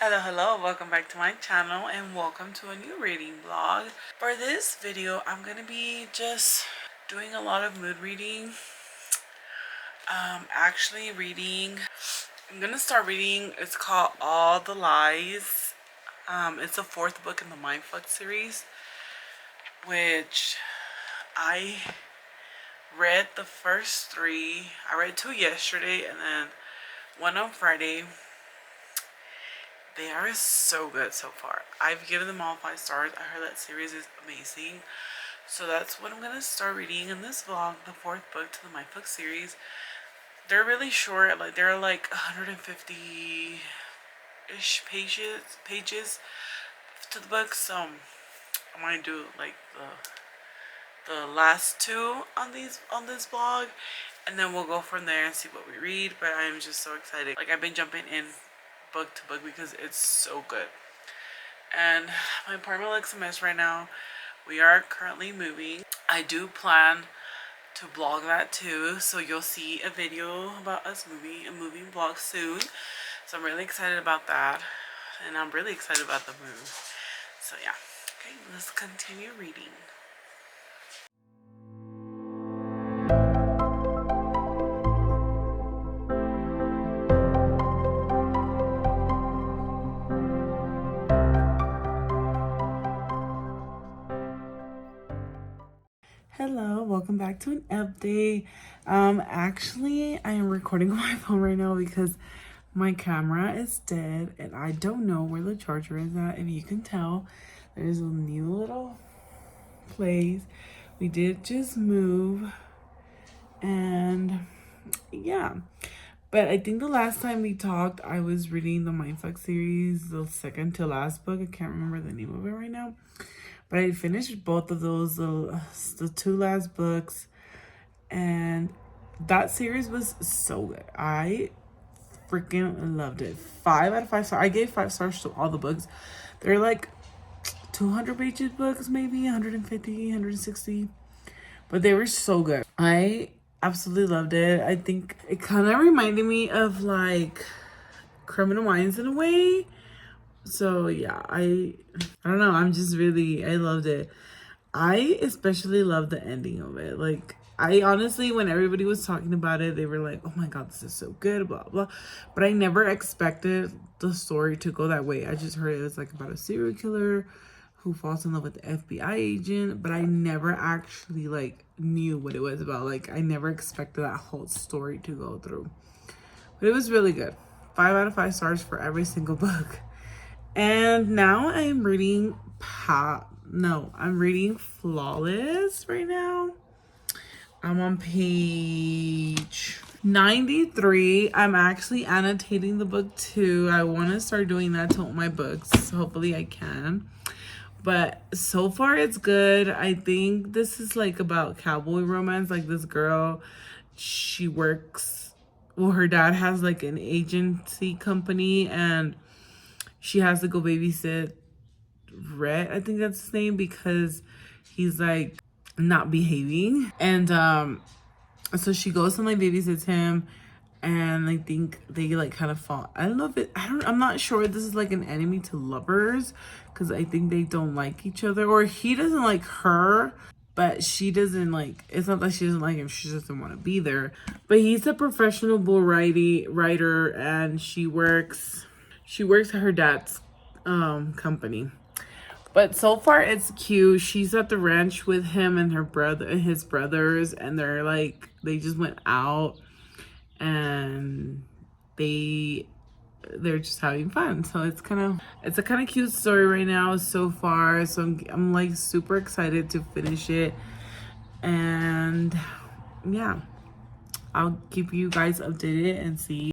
Hello, welcome back to my channel and welcome to a new reading vlog. For this video, I'm going to be just doing a lot of mood reading. Actually reading, I'm going to start reading, it's called All the Lies. It's the fourth book in the Mindfuck series, which I read the first three. I read two yesterday and then one on Friday. They are so good so far. I've given them all 5 stars. I heard that series is amazing. So that's what I'm going to start reading in this vlog, the fourth book to the Mindfuck series. They're really short. Like, they're like 150-ish pages to the book. So I'm going to do like the last two on this vlog. And then we'll go from there and see what we read. But I am just so excited. Like, I've been jumping in book to book because it's so good. And my apartment looks a mess right now. We are currently moving. I do plan to vlog that too, so you'll see a video about us moving, a moving vlog soon. So I'm really excited about that, and I'm really excited about the move. So yeah, okay, let's continue reading. Hello, welcome back to an update. Actually, I am recording on my phone right now because my camera is dead and I don't know where the charger is at. If you can tell, there's a new little place. We did just move, and yeah. But I think the last time we talked, I was reading the Mindfuck series, the second to last book. I can't remember the name of it right now. But I finished both of those, the two last books, and that series was so good. I freaking loved it. 5 out of 5 stars. I gave 5 stars to all the books. They're like 200 pages books, maybe 150, 160. But they were so good. I absolutely loved it. I think it kind of reminded me of like Criminal Minds in a way. So yeah, I don't know. I'm just really, I loved it. I especially love the ending of it. Like, I honestly, when everybody was talking about it, they were like, oh my God, this is so good, blah, blah. But I never expected the story to go that way. I just heard it was like about a serial killer who falls in love with the FBI agent, but I never actually like knew what it was about. Like, I never expected that whole story to go through. But it was really good. 5 out of 5 stars for every single book. And now I'm reading I'm reading Flawless right now. I'm on page 93. I'm actually annotating the book too. I want to start doing that to all my books. Hopefully I can. But so far it's good. I think this is like about cowboy romance. Like, this girl, she works, well, her dad has like an agency company and she has to go babysit Rhett, I think that's his name, because he's like not behaving. And so she goes and like babysits him, and I think they like kind of fall. I don't know if I'm not sure this is like an enemy to lovers, because I think they don't like each other, or he doesn't like her, but she doesn't like, it's not that she doesn't like him, she just doesn't want to be there. But he's a professional bull writer, and she works at her dad's company. But so far it's cute. She's at the ranch with him and his brothers, and they just went out and they're just having fun. So it's a kind of cute story right now so far. So I'm like super excited to finish it. And yeah, I'll keep you guys updated and see.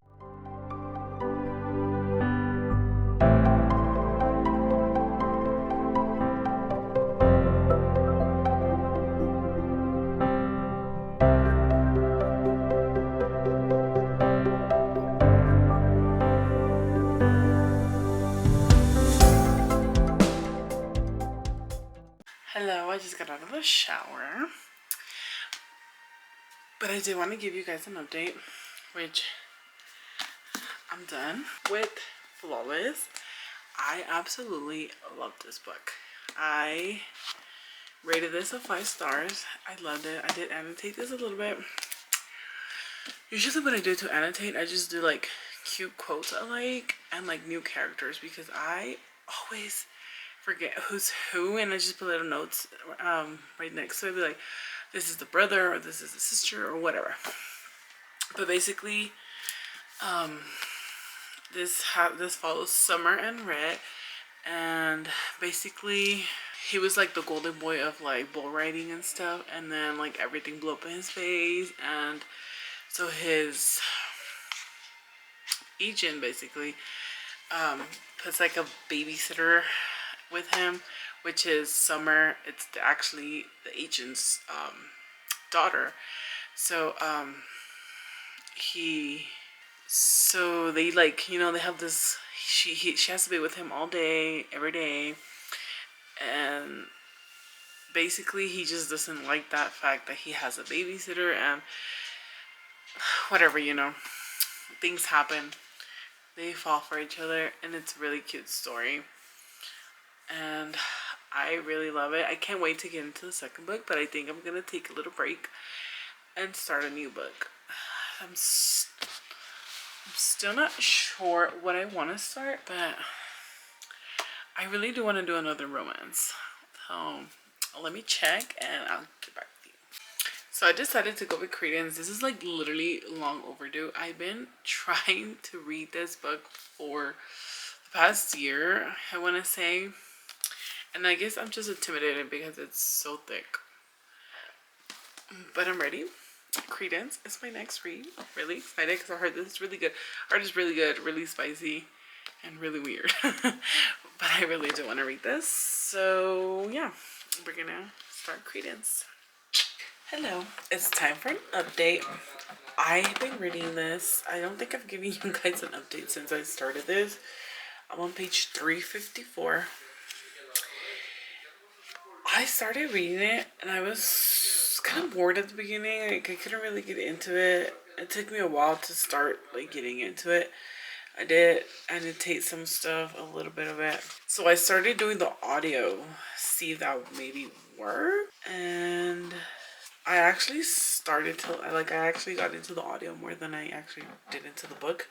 Hello, I just got out of the shower. But I did want to give you guys an update, which I'm done with Flawless. I absolutely love this book. I rated this a 5 stars. I loved it. I did annotate this a little bit. Usually when I do to annotate, I just do like cute quotes I like and like new characters, because I always forget who's who, and I just put little notes right next to it. Be like, this is the brother, or this is the sister, or whatever. But basically, this follows Summer and Red, and basically he was like the golden boy of like bull riding and stuff, and then like everything blew up in his face, and so his agent basically puts like a babysitter with him, which is Summer. It's actually the agent's daughter. So they like, you know, they have this, she has to be with him all day every day, and basically he just doesn't like that fact that he has a babysitter, and whatever, you know, things happen, they fall for each other, and it's a really cute story, and I really love it. I can't wait to get into the second book, but I think I'm gonna take a little break and start a new book. I'm still not sure what I want to start, but I really do want to do another romance. So let me check and I'll get back to you. So I decided to go with Credence. This is like literally long overdue. I've been trying to read this book for the past year, I want to say. And I guess I'm just intimidated because it's so thick. But I'm ready. Credence is my next read. I'm really excited because I heard this is really good. Art is really good, really spicy, and really weird. But I really do want to read this. So yeah, we're gonna start Credence. Hello, it's time for an update. I've been reading this. I don't think I've given you guys an update since I started this. I'm on page 354. I started reading it and I was kind of bored at the beginning. Like, I couldn't really get into it. It took me a while to start like getting into it. I did annotate some stuff, a little bit of it. So I started doing the audio, see if that would maybe work. And I actually I actually got into the audio more than I actually did into the book.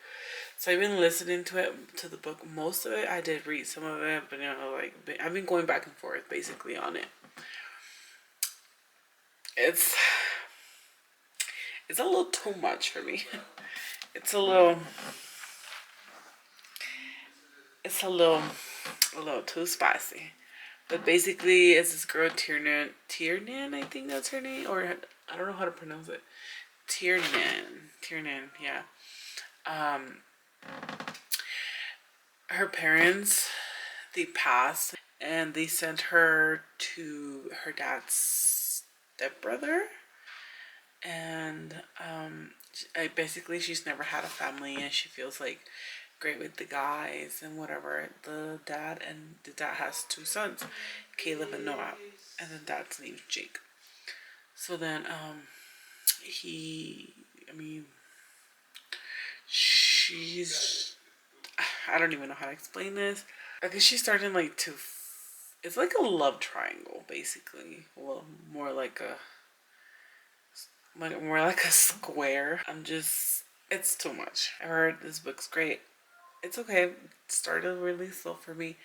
So I've been listening to the book. Most of it I did read, some of it, but you know, like I've been going back and forth basically on it. It's a little too much for me. It's a little too spicy. But basically, it's this girl Tiernan, I think that's her name, or I don't know how to pronounce it. Tiernan, yeah. Her parents, they passed, and they sent her to her dad's stepbrother, and basically she's never had a family, and she feels like great with the guys and whatever. The dad has 2 sons, Caleb and Noah, and the dad's name's Jake. So then I don't even know how to explain this. I guess she's starting like it's like a love triangle basically. Well, more like a square. It's too much. I heard this book's great. It's okay. It started really slow for me,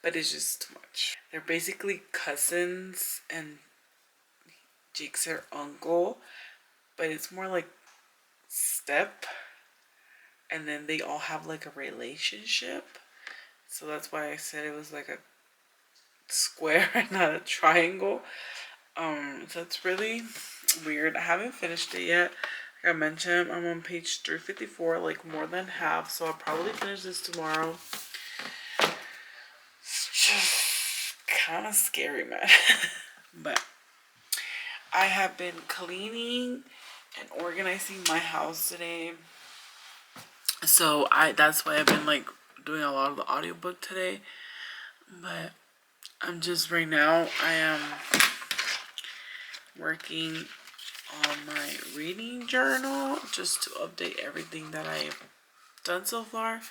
but it's just too much. They're basically cousins, and Jake's her uncle, but it's more like step, and then they all have like a relationship. So that's why I said it was like a square, not a triangle. So it's really weird. I haven't finished it yet. Like I mentioned, I'm on page 354, like more than half, so I'll probably finish this tomorrow. It's just kind of scary, man. But I have been cleaning and organizing my house today, so that's why I've been like doing a lot of the audiobook today. But I'm just right now I am working on my reading journal just to update everything that I've done so far.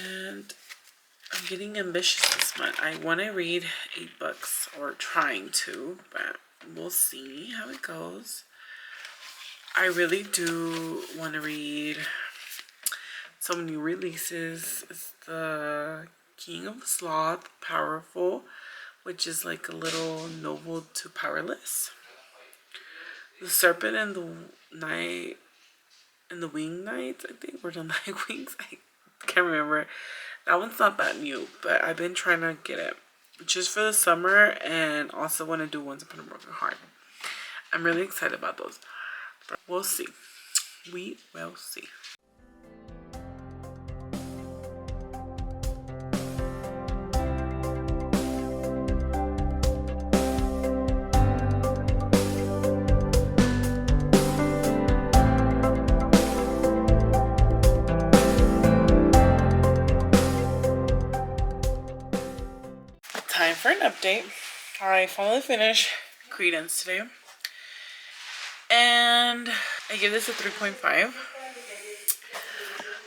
And I'm getting ambitious this month. I want to read 8 books, or trying to, but we'll see how it goes. I really do want to read some new releases. It's the King of the Sloth, Powerful, which is like a little novel to Powerless. The Serpent and the Night and the Winged Knights, I think, or the Night Wings. I can't remember. That one's not that new, but I've been trying to get it just for the summer, and also want to do Once Upon a Broken Heart. I'm really excited about those, but we'll see. We will see. Time for an update. I finally finished Credence today, and I give this a 3.5.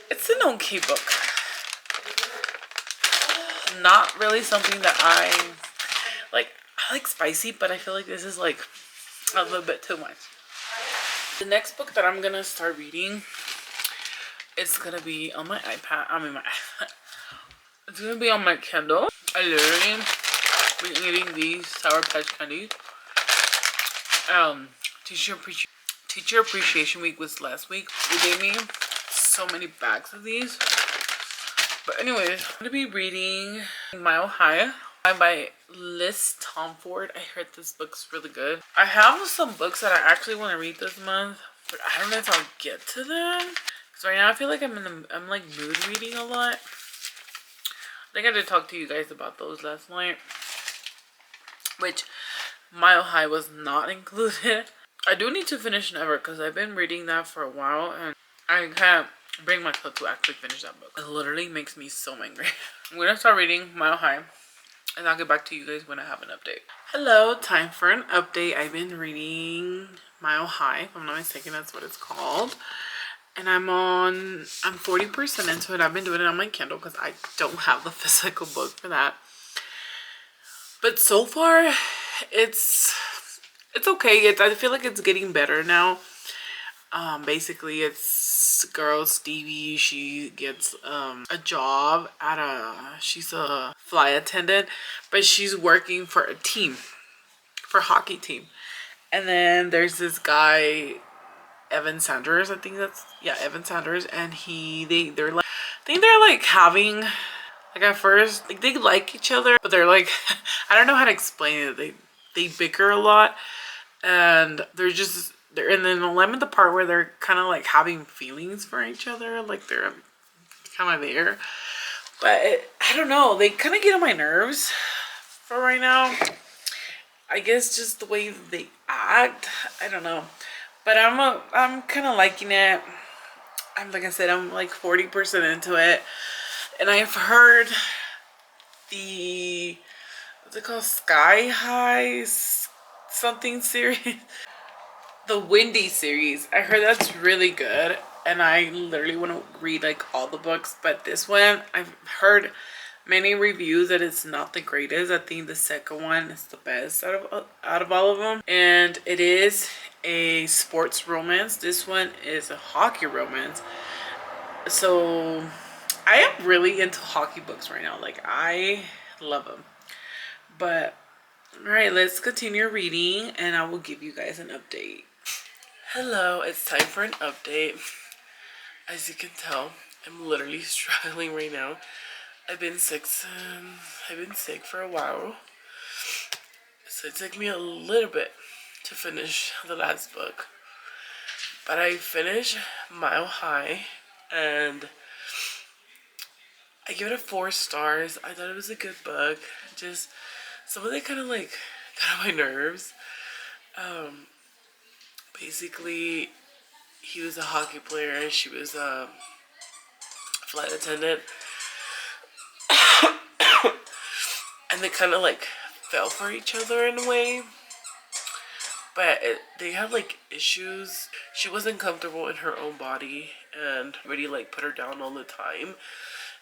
It's an okay book. Not really something that I like. I like spicy, but I feel like this is like a little bit too much. The next book that I'm gonna start reading, it's gonna be on my iPad. It's gonna be on my Kindle. I literally been eating these Sour Patch candies. Teacher Appreciation Week was last week. They gave me so many bags of these. But anyways, I'm gonna be reading Mile High by Liz Tomford. I heard this book's really good. I have some books that I actually want to read this month, but I don't know if I'll get to them. So right now I feel like I'm like mood reading a lot. I think I did talk to you guys about those last night, which Mile High was not included. I do need to finish Never, because I've been reading that for a while and I can't bring myself to actually finish that book. It literally makes me so angry. I'm gonna start reading Mile High and I'll get back to you guys when I have an update. Hello, time for an update. I've been reading Mile High, if I'm not mistaken, that's what it's called. And I'm 40% into it. I've been doing it on my Kindle because I don't have the physical book for that. But so far, it's okay. I feel like it's getting better now. Basically, it's girl Stevie. She gets a job she's a flight attendant, but she's working for a team, for a hockey team. And then there's this guy, Evan Sanders, I think Evan Sanders, and they're like, I think they're like having, like, at first, like, they like each other, but they're like, I don't know how to explain it. They bicker a lot, and and then I'm at the part where they're kind of like having feelings for each other, like they're kind of there, but I don't know, they kind of get on my nerves for right now. I guess just the way they act, I don't know. But I'm kind of liking it. Like I said, I'm like 40% into it. And I've heard what's it called? Sky High something series. The Windy series. I heard that's really good. And I literally want to read like all the books. But this one, I've heard many reviews that it's not the greatest. I think the second one is the best out of all of them. And it is a sports romance. This one is a hockey romance. So I am really into hockey books right now. Like, I love them. But all right, let's continue reading and I will give you guys an update. Hello, it's time for an update. As you can tell, I'm literally struggling right now. I've been sick for a while, so it took me a little bit to finish the last book. But I finished Mile High, and I give it a 4 stars. I thought it was a good book. Just some of it kind of like got on my nerves. Basically, he was a hockey player and she was a flight attendant. And they kind of like fell for each other in a way. But they had like issues. She wasn't comfortable in her own body and really like put her down all the time.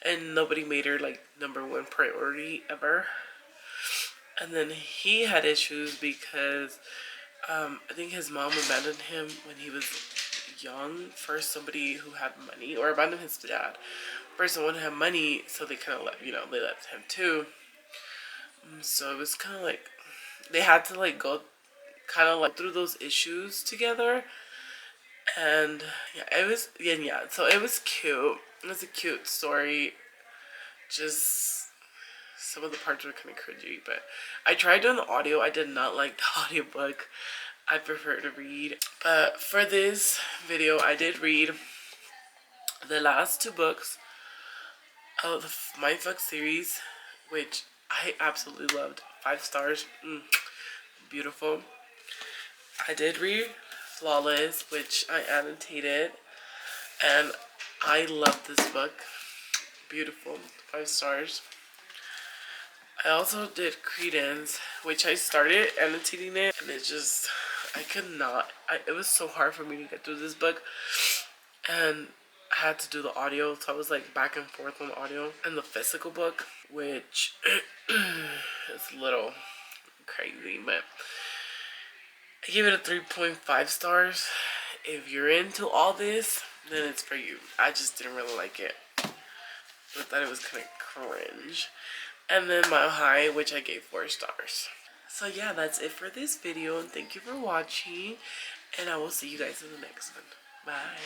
and nobody made her like #1 priority ever. And then he had issues because I think his mom abandoned him when he was young for somebody who had money, or abandoned his dad for someone who had money, so they kind of let, they left him too. So it was kind of like they had to like go kind of like through those issues together. And yeah, it was, yeah, so it was cute. It was a cute story. Just some of the parts were kind of cringy, but I tried doing the audio. I did not like the audiobook. I prefer to read. But for this video, I did read the last 2 books of the Mindfuck series, which I absolutely loved. 5 stars. Beautiful. I did read Flawless, which I annotated, and I love this book. Beautiful. 5 stars. I also did Credence, which I started annotating it, and it just, I could not. It was so hard for me to get through this book, and I had to do the audio, so I was like back and forth on the audio. And the physical book, which is a little crazy, but I give it a 3.5 stars. If you're into all this, then it's for you. I just didn't really like it. I thought it was kind of cringe. And then Mile High, which I gave 4 stars. So yeah, that's it for this video, and thank you for watching, and I will see you guys in the next one. Bye.